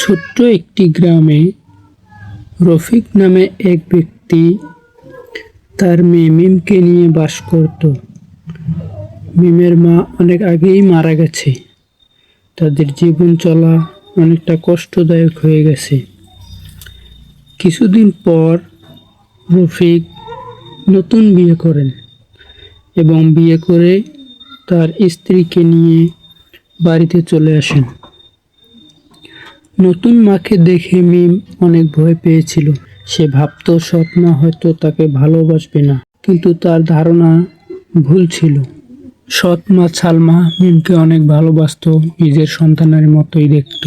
ছোট্ট একটি গ্রামে রফিক নামে এক ব্যক্তি তার মেয়ে মিমকে নিয়ে বাস করত। মিমের মা অনেক আগেই মারা গেছে। তাদের জীবন চলা অনেকটা কষ্টদায়ক হয়ে গেছে। কিছুদিন পর রফিক নতুন বিয়ে করেন এবং বিয়ে করে তার স্ত্রীকে নিয়ে বাড়িতে চলে আসেন। নতুন মাকে দেখে মিম অনেক ভয় পেয়েছিল। সে ভাবত সৎ মা হয়তো তাকে ভালোবাসবে না, কিন্তু তার ধারণা ভুল ছিল। সৎ মা সালমা মিমকে অনেক ভালোবাসত, নিজের সন্তানের মতোই দেখত।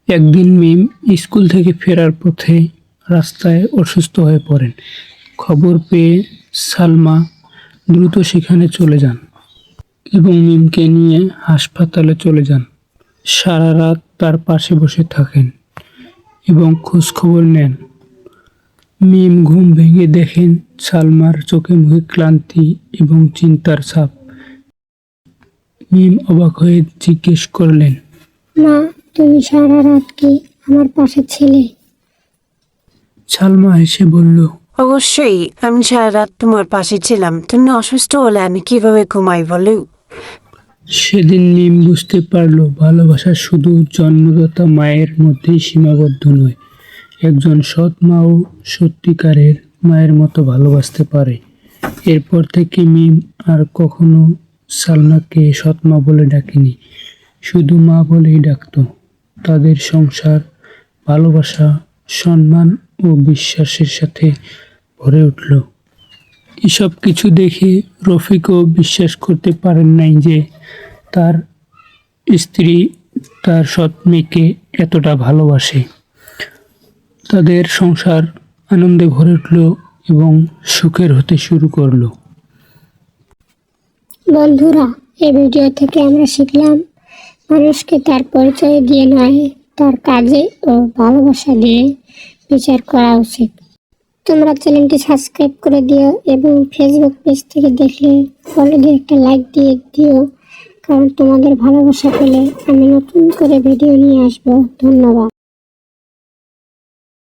একদিন মিম স্কুল থেকে ফেরার পথে রাস্তায় অসুস্থ হয়ে পড়েন। খবর পেয়ে সালমা দ্রুত সেখানে চলে যান এবং মিমকে নিয়ে হাসপাতালে চলে যান। সারা রাত তার পাশে বসে থাকেন এবং খোঁজখবর নেন। মিম ঘুম ভেঙে দেখেন সালমার চোখে মুখে ক্লান্তি এবং চিন্তার ছাপ। মিম অবাক হয়ে জিজ্ঞেস করলেন, মা, তুমি সারা রাত কি আমার পাশে ছিলে? সালমা হেসে বলল, অবশ্যই, আমি সারা রাত তোমার পাশে ছিলাম। তুমি অসুস্থ হলে আমি কিভাবে ঘুমাই বলো? সেদিন মিম বুঝতে পারল ভালোবাসা শুধু জন্মদাতা মায়ের মধ্যেই সীমাবদ্ধ নয়, একজন সৎ মাও সত্যিকারের মায়ের মতো ভালোবাসতে পারে। এরপর থেকে মিম আর কখনো সালমাকে সৎ মা বলে ডাকেনি, শুধু মা বলেই ডাকত। তাদের সংসার ভালোবাসা, সম্মান ও বিশ্বাসের সাথে ভরে উঠল। এসব কিছু দেখে রফিকও বিশ্বাস করতে পারেন নাই যে তার স্ত্রী তার সৎ মেয়েকে এতটা ভালোবাসে। তাদের সংসার আনন্দে ভরে উঠল এবং সুখের হতে শুরু করলো। বন্ধুরা, এই ভিডিও থেকে আমরা শিখলাম মানুষকে তার পরিচয় দিয়ে নয়, তার কাজে ও ভালোবাসা দিয়ে বিচার করা উচিত। তোমরা চ্যানেলটি সাবস্ক্রাইব করে দিও এবং ফেসবুক পেজ থেকে দেখলে ফলো দিয়ে একটা লাইক দিয়ে দিও, কারণ তোমাদের ভালোবাসা পেলে আমি নতুন করে ভিডিও নিয়ে আসবো। ধন্যবাদ।